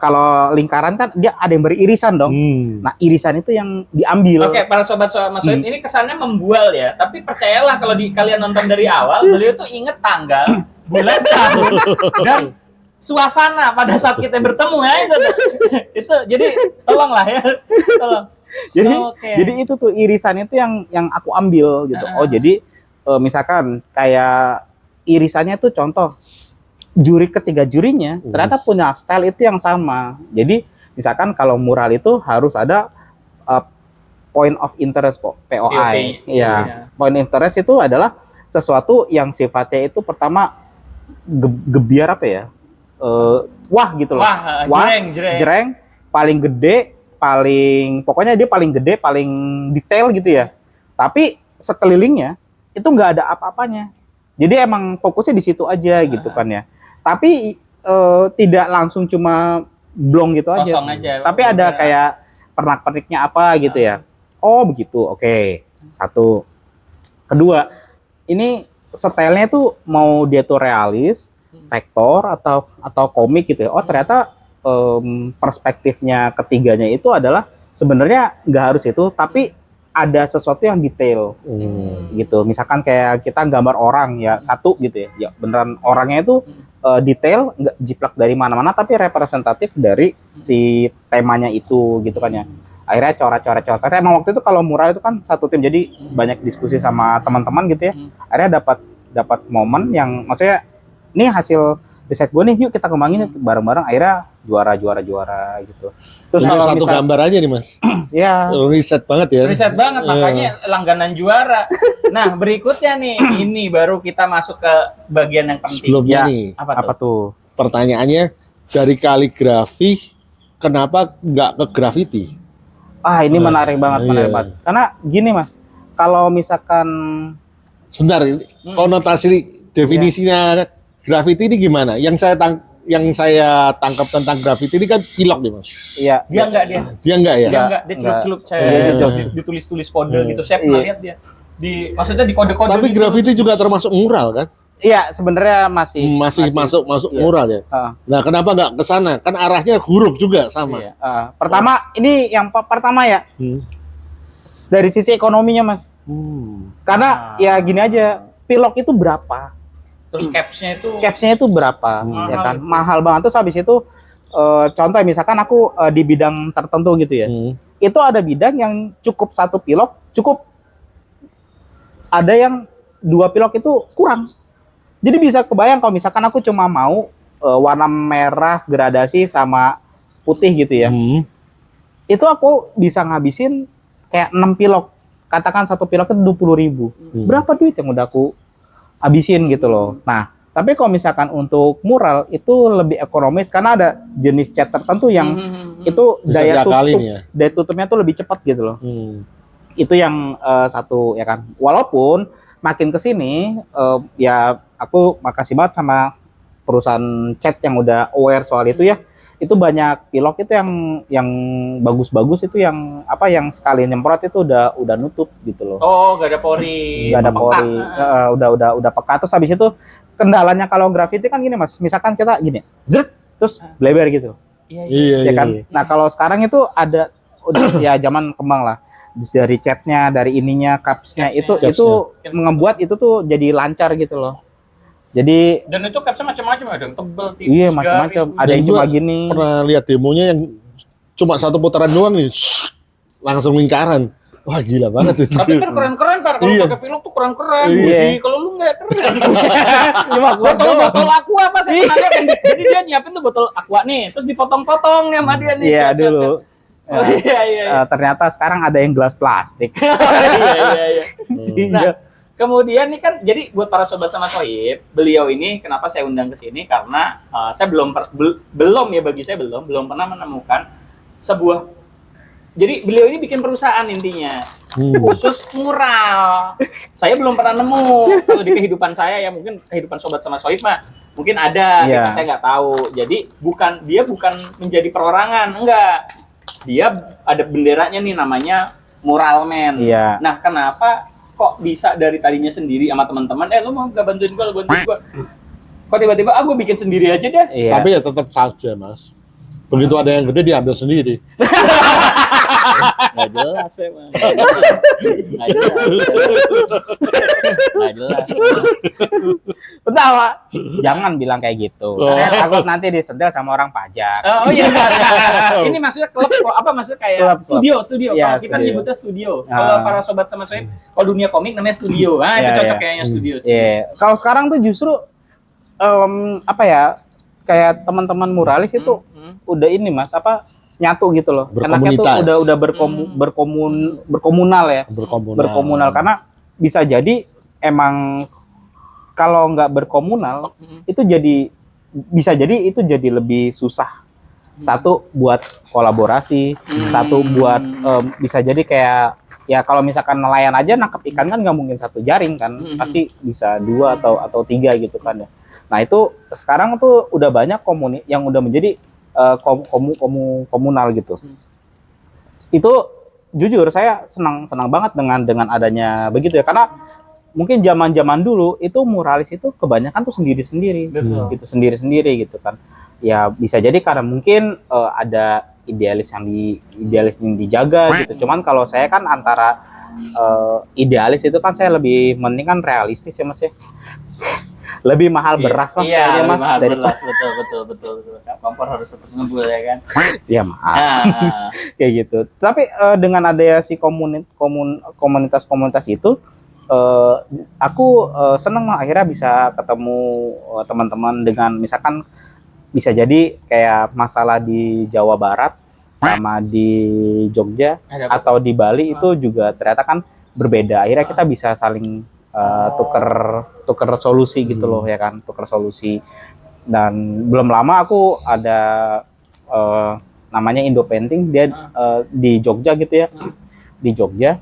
kalau lingkaran kan dia ada yang beririsan dong. Nah, irisan itu yang diambil. Oke, para sobat Mas Soib, ini kesannya membual ya. Tapi percayalah kalau kalian nonton dari awal, beliau tuh inget tanggal, bulan, tahun, dan suasana pada saat kita bertemu ya itu. Jadi tolonglah ya. Tolong. Jadi itu tuh irisan itu yang aku ambil gitu. Oh, jadi misalkan kayak irisannya tuh contoh juri ketiga jurinya ternyata punya style itu yang sama. Jadi misalkan kalau mural itu harus ada uh, point of interest POI. Iya. Point of interest itu adalah sesuatu yang sifatnya itu pertama gebiar apa ya? Wah gitu loh. Wah, jreng, paling gede, pokoknya dia paling gede, paling detail gitu ya. Tapi sekelilingnya itu nggak ada apa-apanya. Jadi emang fokusnya di situ aja gitu kan ya. Tapi tidak langsung cuma blong gitu aja. Tapi ada kayak pernak-perniknya apa gitu ya. Oh begitu, oke. Satu. Kedua, ini stylenya tuh mau dia tuh realis, vektor atau komik gitu ya. Oh ternyata perspektifnya ketiganya itu adalah sebenarnya nggak harus itu, tapi ada sesuatu yang detail gitu. Misalkan kayak kita gambar orang ya satu gitu ya. Ya beneran orangnya itu detail, nggak jiplak dari mana-mana, tapi representatif dari si temanya itu gitu kan ya. Akhirnya coret. Emang waktu itu kalau mural itu kan satu tim, jadi banyak diskusi sama teman-teman gitu ya. Akhirnya dapat momen yang maksudnya ini hasil riset gue nih, yuk kita kembangin bareng-bareng. Akhirnya juara gitu. Terus kalau satu gambar aja nih Mas. Iya. Riset banget ya. Riset banget, makanya langganan juara. Nah berikutnya nih, ini baru kita masuk ke bagian yang penting. Sebelumnya Ya, nih, apa tuh? Pertanyaannya, dari kaligrafi kenapa nggak ke graffiti? Ini menarik banget. Karena gini Mas, kalau misalkan sebentar, konotasi definisinya graffiti ini gimana? Yang saya tangkap tentang graffiti ini kan pilok nih Mas. Iya. Dia enggak ya? Dia celup-celup ditulis-tulis kode gitu. Saya pernah lihat dia. Maksudnya di kode-kode. Tapi gitu. graffiti juga termasuk mural kan? Iya, sebenarnya masih masuk mural ya. Nah, kenapa nggak ke sana? Kan arahnya huruf juga sama. Iya. Pertama, ini yang pertama ya. Dari sisi ekonominya, Mas. Karena ya gini aja, pilok itu berapa? Terus capsnya itu berapa? Ya kan, mahal banget. Terus habis itu contoh misalkan aku di bidang tertentu gitu ya. Itu ada bidang yang cukup satu pilok, cukup. Ada yang 2 pilok itu kurang. Jadi bisa kebayang kalau misalkan aku cuma mau warna merah gradasi sama putih gitu ya. Itu aku bisa ngabisin kayak 6 pilok. Katakan satu pilok itu 20.000. Berapa duit yang udah aku habisin gitu loh. Nah, tapi kalau misalkan untuk mural itu lebih ekonomis karena ada jenis cat tertentu yang itu daya tutupnya tuh lebih cepat gitu loh. Itu yang satu ya kan. Walaupun makin ke sini ya aku makasih banget sama perusahaan cat yang udah aware soal itu ya. Itu banyak pilok itu yang bagus-bagus itu yang sekali nyemprot itu udah nutup gitu loh. Oh, gak ada pori. Gak ada pori. Udah peka. Terus habis itu kendalanya kalau graffiti kan gini Mas. Misalkan kita gini, zret terus bleber gitu. Iya kan. Nah, kalau sekarang itu ada ya zaman kembang lah. Dari catnya, dari ininya, capsnya itu membuat itu tuh jadi lancar gitu loh. Jadi dan itu capsnya macam-macam, ada yang tebel, tipis, iya macam-macam. Ada yang cuma gini. Pernah lihat demonya yang cuma satu putaran doang nih, langsung lingkaran. Wah gila banget tuh. Tapi kan keren-keren Pak, kalau pakai pilok tuh keren-keren. Kalau lu nggak keren. Cuma botol aqua apa sih? Jadi dia nyiapin tuh botol aqua nih, terus dipotong-potong sama dia nih. Iya dulu. Ternyata sekarang ada yang gelas plastik. Iya. Nah, kemudian nih kan, jadi buat para sobat sama Soib, beliau ini kenapa saya undang ke sini karena saya belum pernah menemukan sebuah. Jadi beliau ini bikin perusahaan intinya khusus mural. Saya belum pernah nemu kalau di kehidupan saya ya, mungkin kehidupan sobat sama Soib mah mungkin ada, gitu, saya nggak tahu. Jadi dia bukan menjadi perorangan, enggak. Dia ada benderanya nih namanya Muralman. Nah, kenapa kok bisa dari tadinya sendiri sama teman-teman, lu mau gak bantuin gua, kok tiba-tiba gue bikin sendiri aja deh. Tapi ya tetap saja Mas, begitu ada yang gede diambil sendiri. Nggak jelas emang. Nggak jelas. Bentar Pak, jangan bilang kayak gitu. Saya takut nanti disentil sama orang pajak. Oh iya. Ini maksudnya klub, maksudnya kayak studio. Kalau kita nyebutnya studio. Kalau para sobat sama Soib, kalau dunia komik namanya studio. Nah, itu cocok kayaknya studio. Kalau sekarang tuh justru kayak teman-teman muralis itu udah ini Mas, nyatu gitu loh. Enaknya tuh Berkomunitas. udah berkomunal ya. Berkomunal karena bisa jadi emang kalau nggak berkomunal itu bisa jadi itu jadi lebih susah. Satu buat kolaborasi, satu buat bisa jadi kayak ya kalau misalkan nelayan aja nangkep ikan kan nggak mungkin satu jaring kan, pasti bisa 2 atau 3 gitu kan ya. Nah itu sekarang tuh udah banyak yang udah menjadi komunal gitu. Itu jujur saya senang banget dengan adanya begitu ya, karena mungkin zaman dulu itu muralis itu kebanyakan tuh sendiri-sendiri gitu, sendiri-sendiri gitu kan. Ya bisa jadi karena mungkin ada idealis yang dijaga gitu. Cuman kalau saya kan antara idealis itu kan saya lebih mending kan realistis ya Mas ya. Lebih mahal beras Mas kayaknya Mas mahal dari beras, betul. Kompor harus tetap ngebul ya kan. ya mahal. Kayak gitu. Tapi dengan adanya si komunitas itu aku seneng akhirnya bisa ketemu teman-teman dengan misalkan bisa jadi kayak masalah di Jawa Barat sama di Jogja atau di Bali itu juga ternyata kan berbeda. Akhirnya kita bisa saling tuker solusi gitu loh ya kan, tuker solusi. Dan belum lama aku ada namanya Indo Painting, dia di Jogja gitu ya. Di Jogja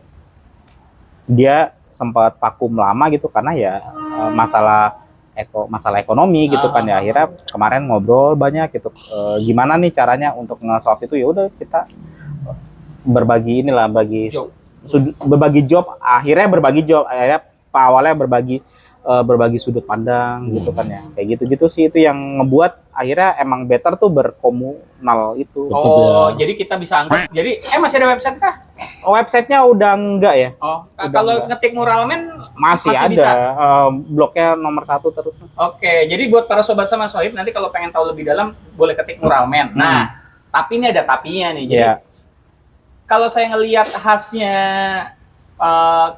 dia sempat vakum lama gitu karena ya masalah ekonomi gitu kan ya. Akhirnya kemarin ngobrol banyak gitu, gimana nih caranya untuk nge-solve itu. Ya udah kita berbagi berbagi job, akhirnya awalnya berbagi sudut pandang gitu kan ya. Kayak gitu sih itu yang ngebuat akhirnya emang better tuh berkomunal itu. Jadi kita bisa anggap. Jadi masih ada website kah? Websitenya udah enggak ya? Kalau ngetik Muralman masih ada bisa? blognya nomor 1 terus. Oke, jadi buat para sobat sama sohib nanti kalau pengen tahu lebih dalam boleh ketik Muralman. Nah, tapi ini ada tapinya nih. Jadi kalau saya ngelihat khasnya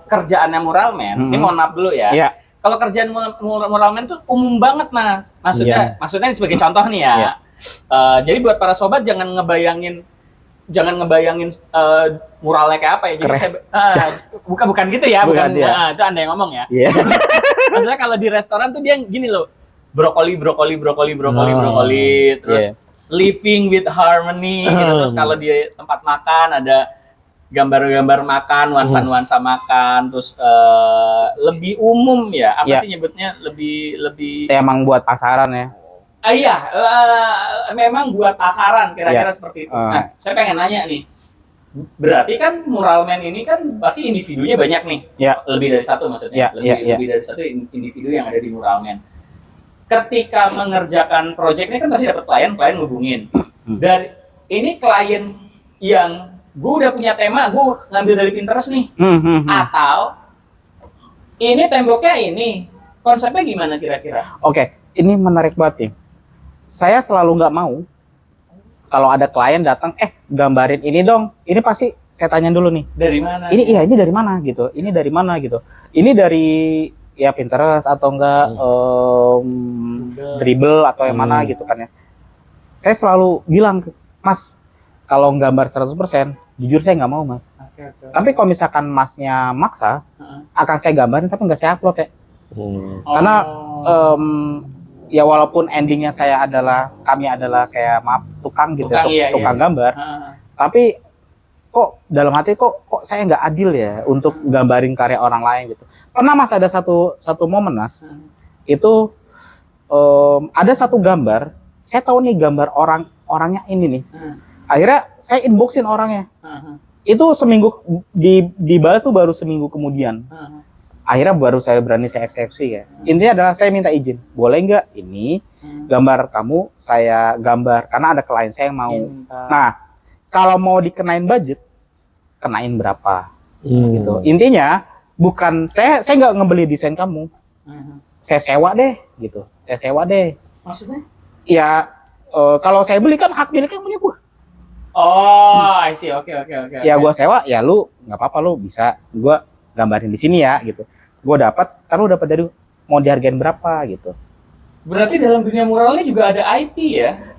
kerjaannya Muralman, ini mohon maaf dulu ya. Kalau kerjaan Muralman tuh umum banget Mas. Maksudnya sebagai contoh nih ya. Jadi buat para sobat jangan ngebayangin muralnya kayak apa ya. Jadi bukan gitu ya, bukan. Itu Anda yang ngomong ya. Maksudnya kalau di restoran tuh dia gini loh. Brokoli, terus living with harmony gitu. Terus kalau di tempat makan ada gambar-gambar makan, nuansa makan, terus lebih umum ya. Apa sih nyebutnya? Lebih emang buat pasaran ya. Memang buat pasaran kira-kira seperti itu. Nah, saya pengen nanya nih. Berarti kan Muralman ini kan pasti individunya banyak nih. Lebih dari satu maksudnya. Lebih dari satu individu yang ada di Muralman. Ketika mengerjakan proyek ini kan pasti dapat klien hubungin. Dari ini klien yang gue udah punya tema, gue ngambil dari Pinterest nih. Atau ini temboknya ini. Konsepnya gimana kira-kira? Oke, ini menarik banget nih. Saya selalu nggak mau kalau ada klien datang, gambarin ini dong. Ini pasti saya tanya dulu nih. Dari mana? Ini dari mana gitu. Ini dari mana gitu. Ini dari ya Pinterest atau enggak Dribble atau yang mana gitu kan ya. Saya selalu bilang, Mas, kalau gambar 100%, jujur saya nggak mau Mas. Tapi kalau misalkan Masnya maksa, akan saya gambarin tapi nggak saya upload ya. Karena ya walaupun endingnya kami adalah kayak tukang gitu, tukang gambar, tapi kok dalam hati kok saya nggak adil ya untuk gambarin karya orang lain gitu. Pernah Mas ada satu momen Mas, itu ada satu gambar, saya tahu nih gambar orangnya ini nih. Akhirnya saya inboxin orangnya. Itu seminggu dibalas tuh baru seminggu kemudian. Akhirnya baru saya berani saya eksekusi ya. Intinya adalah saya minta izin, boleh nggak ini gambar kamu saya gambar karena ada klien saya yang mau. Nah, kalau mau dikenain budget, kenain berapa? Gitu. Intinya bukan saya nggak ngebeli desain kamu, saya sewa deh, gitu. Saya sewa deh. Maksudnya? Ya kalau saya beli kan hak miliknya punya gua. I see. Oke. Ya gua sewa, ya lu nggak apa-apa lu bisa gua gambarin di sini ya gitu. Gue dapat dari mau dihargain berapa gitu. Berarti dalam dunia mural ini juga ada IP ya?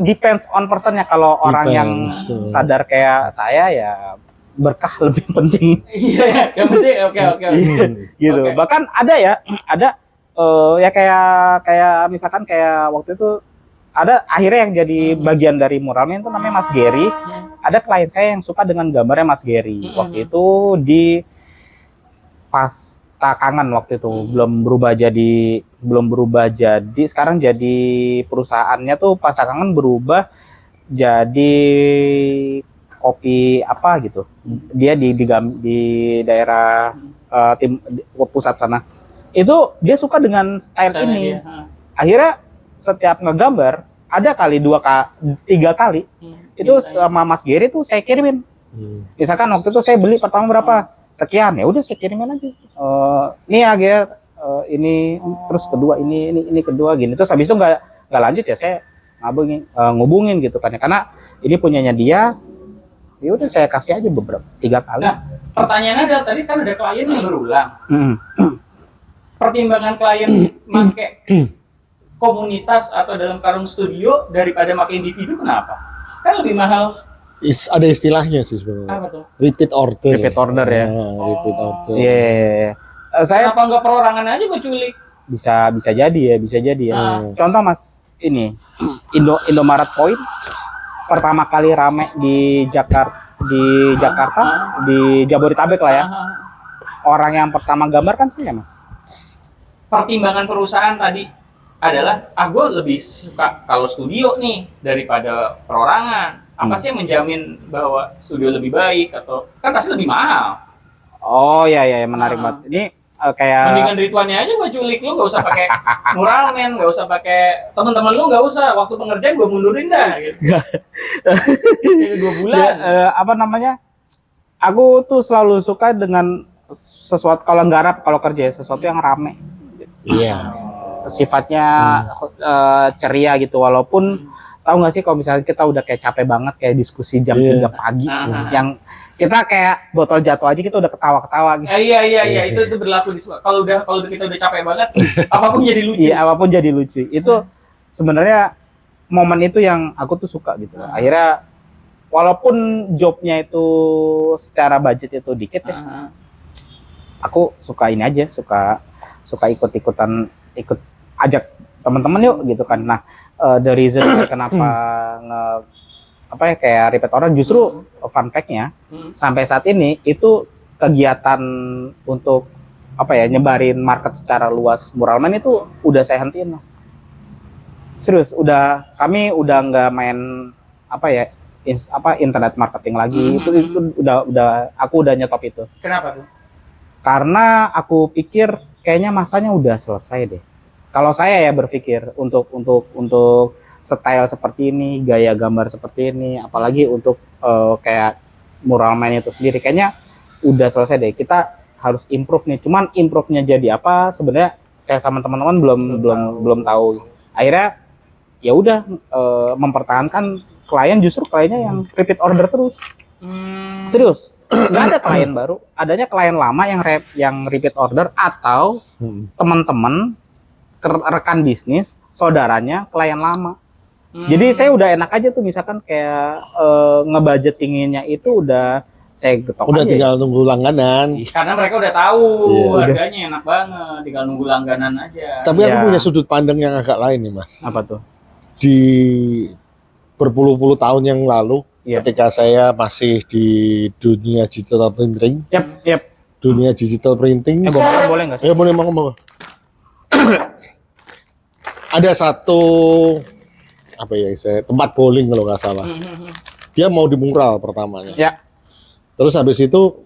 Depends on personnya. Kalau orang yang Depends. sadar kayak saya ya berkah lebih penting. Iya, yang penting oke. Gitu. Oke. Bahkan ada ya kayak misalkan kayak waktu itu ada akhirnya yang jadi bagian dari muralnya itu namanya Mas Gary. Ada klien saya yang suka dengan gambarnya Mas Gary. Waktu itu di Pasta Kangen waktu itu belum berubah jadi sekarang jadi perusahaannya tuh Pasta Kangen berubah jadi kopi apa gitu. Dia di daerah pusat sana. Itu dia suka dengan style Sana ini. dia. Akhirnya setiap ngegambar ada kali 3 kali itu sama Mas Gary tuh saya kirimin. Misalkan waktu itu saya beli pertama berapa sekian, ya udah saya kirimin aja. Nih ya Ger, ini terus kedua ini kedua gini. Terus habis itu nggak lanjut ya saya ngubungin gitu kan ya. Karena ini punyanya dia. Ya udah saya kasih aja 3 kali. Nah, pertanyaannya adalah tadi kan ada klien yang berulang. Pertimbangan klien make komunitas atau dalam karung studio daripada make individu kenapa? Kan lebih mahal. Ada istilahnya sih sebenarnya. Apa tuh? Repeat order. Repeat order ya. Repeat order. Iya. Saya Kenapa nggak perorangan aja gue culik? bisa jadi ya. Contoh Mas ini Indomaret Point pertama kali rame di Jakarta di Jabodetabek lah ya. Orang yang pertama gambar kan saya Mas. Pertimbangan perusahaan tadi adalah gue lebih suka kalau studio nih daripada perorangan. Apa sih yang menjamin bahwa studio lebih baik atau kan pasti lebih mahal? Oh ya menarik banget. Ini kayak Mendingan Ridwannya aja gue culik, lu gak usah pakai muralman, gak usah pakai teman-teman lu, gak usah waktu pengerjaan gue mundurin dah gitu. Jadi 2 bulan. apa namanya? Aku tuh selalu suka dengan sesuatu kalau nggarap kalau kerja sesuatu yang rame. Iya. Sifatnya ceria gitu walaupun tahu nggak sih kalau misalnya kita udah kayak capek banget kayak diskusi jam 3 pagi yang kita kayak botol jatuh aja kita udah ketawa-ketawa gitu. Iya itu berlaku di kalau kita udah capek banget apapun jadi lucu. Iya, apapun jadi lucu. Itu sebenarnya momen itu yang aku tuh suka gitu. Akhirnya walaupun jobnya itu secara budget itu dikit ya. Aku suka ini aja, suka ikut ajak teman-teman yuk gitu kan. Nah, the reason kenapa kayak repeat order justru fun fact-nya sampai saat ini itu kegiatan untuk nyebarin market secara luas muralman itu udah saya hentiin Mas. Serius, kami udah nggak main internet marketing lagi. Itu udah aku udah nyetop itu. Kenapa tuh? Karena aku pikir kayaknya masanya udah selesai deh. Kalau saya ya berpikir untuk style seperti ini, gaya gambar seperti ini, apalagi untuk kayak muralman itu sendiri, kayaknya udah selesai deh. Kita harus improve nih. Cuman improve-nya jadi apa? Sebenarnya saya sama teman-teman belum tahu. Akhirnya ya udah mempertahankan kliennya yang repeat order terus. Serius. Nggak ada klien baru, adanya klien lama yang repeat order atau teman-teman rekan bisnis, saudaranya klien lama. Jadi saya udah enak aja tuh misalkan kayak ngebudgetinginnya itu udah saya getok Udah aja. tinggal nunggu langganan. Karena mereka udah tahu Iya, harganya enak banget, tinggal nunggu langganan aja. Tapi aku Ya. punya sudut pandang yang agak lain nih Mas. Apa tuh? Di berpuluh-puluh tahun yang lalu, Iya. ketika saya masih di dunia digital printing, Yep. Boleh nggak sih? ya boleh mau. Ada satu tempat bowling kalau nggak salah. Dia mau di mural pertamanya. Ya. Terus habis itu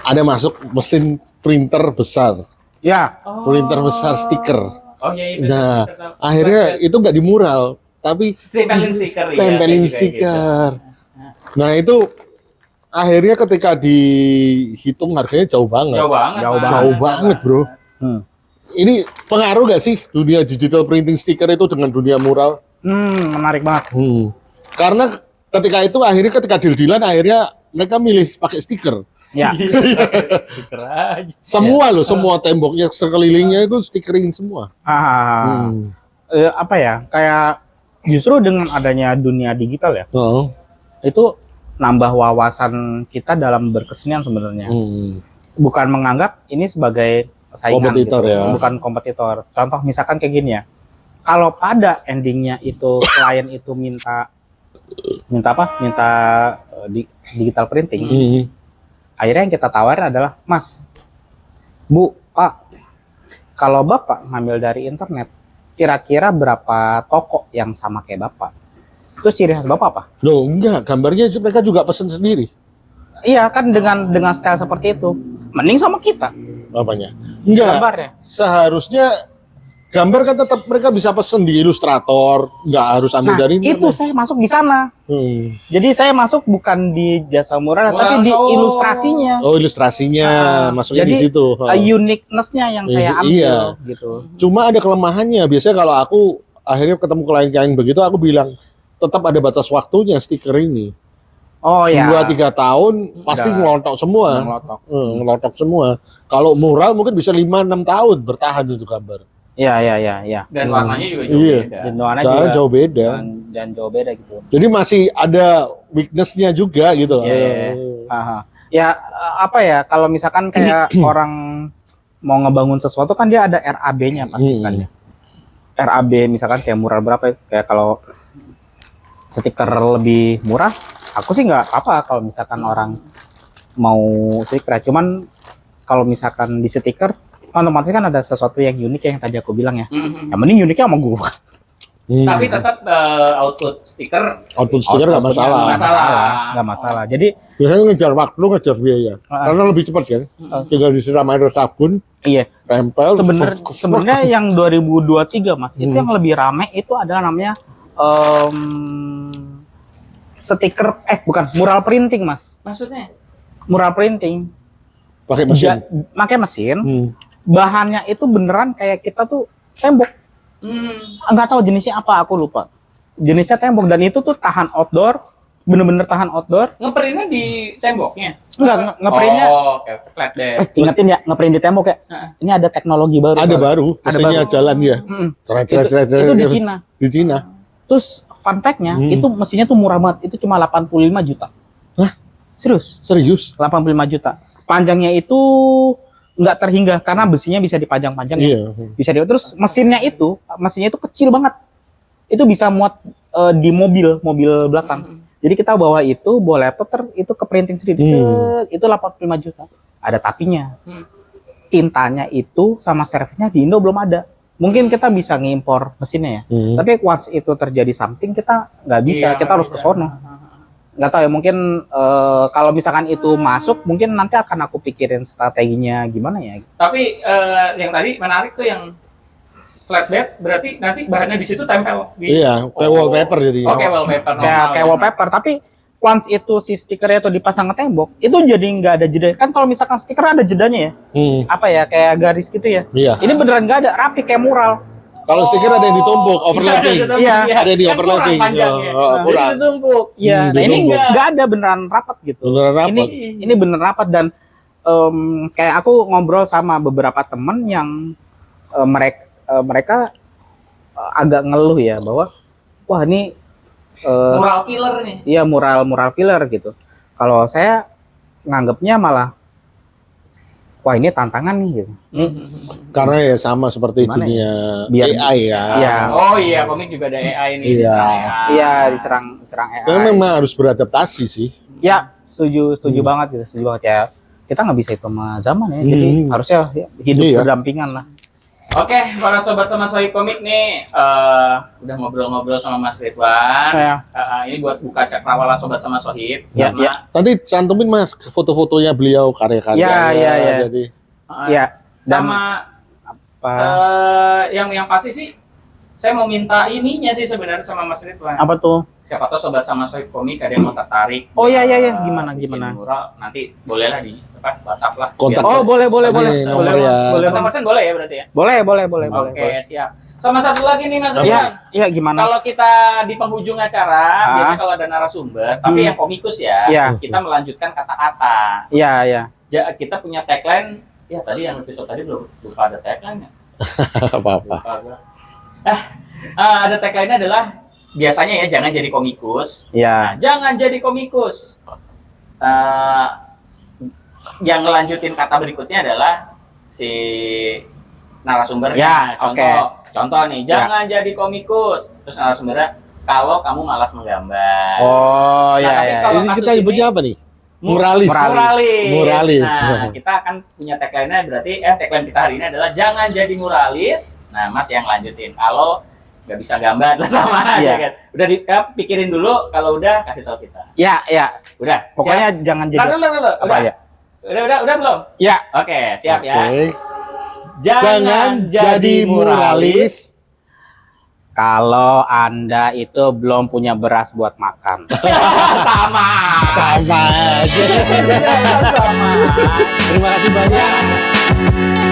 ada masuk mesin printer besar, Ya. printer besar stiker. Oh iya. Nah, akhirnya itu nggak di mural, tapi Tempelin stiker, iya, tempelin kayak juga stiker. Nah itu akhirnya ketika dihitung harganya jauh banget. Jauh banget, bro. Ini pengaruh nggak sih dunia digital printing stiker itu dengan dunia mural? Menarik banget. Karena ketika deal-dealan akhirnya mereka milih pakai stiker. Ya. Stiker aja. Semua loh, semua temboknya sekelilingnya itu stikerin semua. apa ya? Kayak justru dengan adanya dunia digital ya, Oh. itu nambah wawasan kita dalam berkesenian sebenarnya. Bukan menganggap ini sebagai saingan Kompetitor gitu. ya. Bukan kompetitor. Contoh misalkan kayak gini ya. Kalau pada endingnya itu klien itu minta apa? Minta digital printing. Akhirnya yang kita tawarin adalah, Mas, Bu, Pak, kalau Bapak ngambil dari internet, kira-kira berapa toko yang sama kayak Bapak? Terus ciri khas Bapak apa? Loh, enggak, gambarnya mereka juga pesen sendiri. Iya kan, dengan style seperti itu. Mending sama kita Apanya? Enggak. gambarnya. Seharusnya gambar kan tetap mereka bisa pesen di Illustrator, nggak harus ambil Nah, dari internet. itu saya masuk di sana. Jadi saya masuk bukan di jasa mural, tapi di ilustrasinya. Oh, ilustrasinya masuknya jadi, di situ. Uniqueness-nya yang saya ambil Iya. gitu. Cuma ada kelemahannya. Biasanya kalau aku akhirnya ketemu klien-klien begitu, aku bilang tetap ada batas waktunya stiker ini. Oh ya. 2-3 tahun pasti Udah. ngelotok semua. Ngelotok. Ngelotok semua. Kalau mural mungkin bisa 5-6 tahun bertahan itu gambar. Iya. Dan warnanya juga jauh Iya. beda. Dan warna Cara juga jauh beda. dan jauh beda gitu. Jadi masih ada weakness-nya juga gitu loh. Iya. Aha. Ya apa ya, kalau misalkan kayak orang mau ngebangun sesuatu kan dia ada RAB-nya pasti kan ya. RAB misalkan kayak mural berapa ya? Kayak kalau stiker lebih murah, aku sih nggak apa kalau misalkan orang mau stiker. Cuman kalau misalkan di stiker otomatis kan ada sesuatu yang unik yang tadi aku bilang ya. Yang mending uniknya sama gua. Tapi tetap output stiker Output stiker nggak masalah. Nggak masalah. Jadi Biasanya ngejar waktu, ngejar biaya. Karena lebih cepat kan. Tinggal disiram air sabun, iya. tempel. Sebenarnya yang 2023 Mas, itu yang lebih rame itu adalah namanya stiker bukan mural printing Mas. maksudnya Mural printing pakai mesin. pakai mesin. Bahannya itu beneran kayak kita tuh tembok. Nggak tahu jenisnya apa, aku lupa. Jenisnya tembok dan itu tuh tahan outdoor, bener-bener tahan outdoor. ngeprintnya di temboknya. Enggak, ngeprintnya. Oh, oke, flat deh. Ingetin ya, ngeprint di tembok ya. Ini ada teknologi baru. Ada baru, mesinnya baru. jalan ya. Itu di Cina. Di Cina. Terus fun fact-nya, itu mesinnya tuh murah banget. Itu cuma 85 juta. Hah? Serius? Serius? 85 juta. Panjangnya itu nggak terhingga karena besinya bisa dipajang-pajang ya. Iya. Bisa terus mesinnya itu kecil banget. Itu bisa muat di mobil belakang. Jadi kita bawa laptop itu ke printing sendiri. Set, itu 85 juta. Ada tapinya. Tintanya itu sama servisnya di Indo belum ada. Mungkin kita bisa ngimpor mesinnya ya. Tapi once itu terjadi something kita nggak bisa, kita harus ke sono. Nggak tahu ya, mungkin kalau misalkan itu masuk, mungkin nanti akan aku pikirin strateginya gimana ya. Tapi yang tadi menarik tuh yang flatbed, berarti nanti bahannya di situ tempel. Iya, kayak wallpaper jadinya. Oke, wallpaper. Kayak wallpaper, tapi once itu si stikernya itu dipasang ke tembok, itu jadi nggak ada jeda. Kan kalau misalkan stiker ada jedanya ya, apa ya, kayak garis gitu ya. Iya. Ini beneran nggak ada, rapi kayak mural. Kalau stiker ada yang ditumpuk, overlapping. Iya. Ada di Kan overlapping. kurang panjang ya. Kurang. Jadi ditumpuk. Iya, nah ini ditumpuk. nggak ada, beneran rapat gitu. Beneran rapat. Ini bener rapat dan kayak aku ngobrol sama beberapa temen yang mereka agak ngeluh ya bahwa wah ini Mural killer nih. iya mural killer gitu. Kalau saya nganggapnya malah wah ini tantangan nih gitu. Karena ya sama seperti Gimana dunia Biar- AI ya. Iya. Oh iya, komik juga ada AI nih. Iya. Iya diserang AI. Memang harus beradaptasi sih. Ya setuju banget gitu, setuju banget ya. Kita nggak bisa itu sama zaman ya, jadi harusnya hidup Iya. berdampingan lah. Oke, para sobat sama Sohib Komik nih, udah ngobrol-ngobrol sama Mas Ridwan. Ya. Ini buat buka cakrawala sobat sama Sohib. Ya, Karena, Nanti cantumin Mas foto-fotonya beliau, karya-karyanya. Iya. Jadi Ya. Dan sama apa? yang pasti sih, saya mau minta ininya sih sebenarnya sama Mas Ridwan. Apa tuh? Siapa tahu sobat sama Sohib Komik ada yang mau tertarik. Oh iya. Gimana? bikin mural, nanti bolehlah di WhatsApp lah. Kontak. Oh boleh. Ini nomornya. Boleh. Kontak persen boleh ya berarti ya. Boleh. Oke, siap. Sama satu lagi nih Mas Iya, Ridwan. iya gimana? Kalau kita di penghujung acara, biasanya kalau ada narasumber, tapi yang komikus ya, Iya. kita melanjutkan kata-kata. Iya. Kita punya tagline, ya tadi yang episode tadi belum lupa ada tagline ya. apa-apa. Lupa gua. Ada tagline-nya adalah biasanya ya jangan jadi komikus. Ya. Nah, jangan jadi komikus. Yang ngelanjutin kata berikutnya adalah si narasumbernya. Ya, Contoh nih, jangan jadi komikus. Terus narasumbernya, kalau kamu malas menggambar. Oh, Nah, tapi ya. kalau Ini kasus kita nyebutnya apa nih? Muralis. Muralis. Nah, kita akan punya tagline-nya berarti tagline kita hari ini adalah jangan jadi muralis. Nah, Mas yang lanjutin. Kalau nggak bisa gambar lah sama aja Iya. kan. Udah pikirin dulu, kalau udah kasih tahu kita. Ya, ya. Udah. Pokoknya jangan jadi Dulu. apa ya? Udah belum? Ya. Oke, siap ya. Oke. Jangan jadi muralis. Kalau Anda itu belum punya beras buat makan. Sama. Sama aja. Sama. Terima kasih banyak.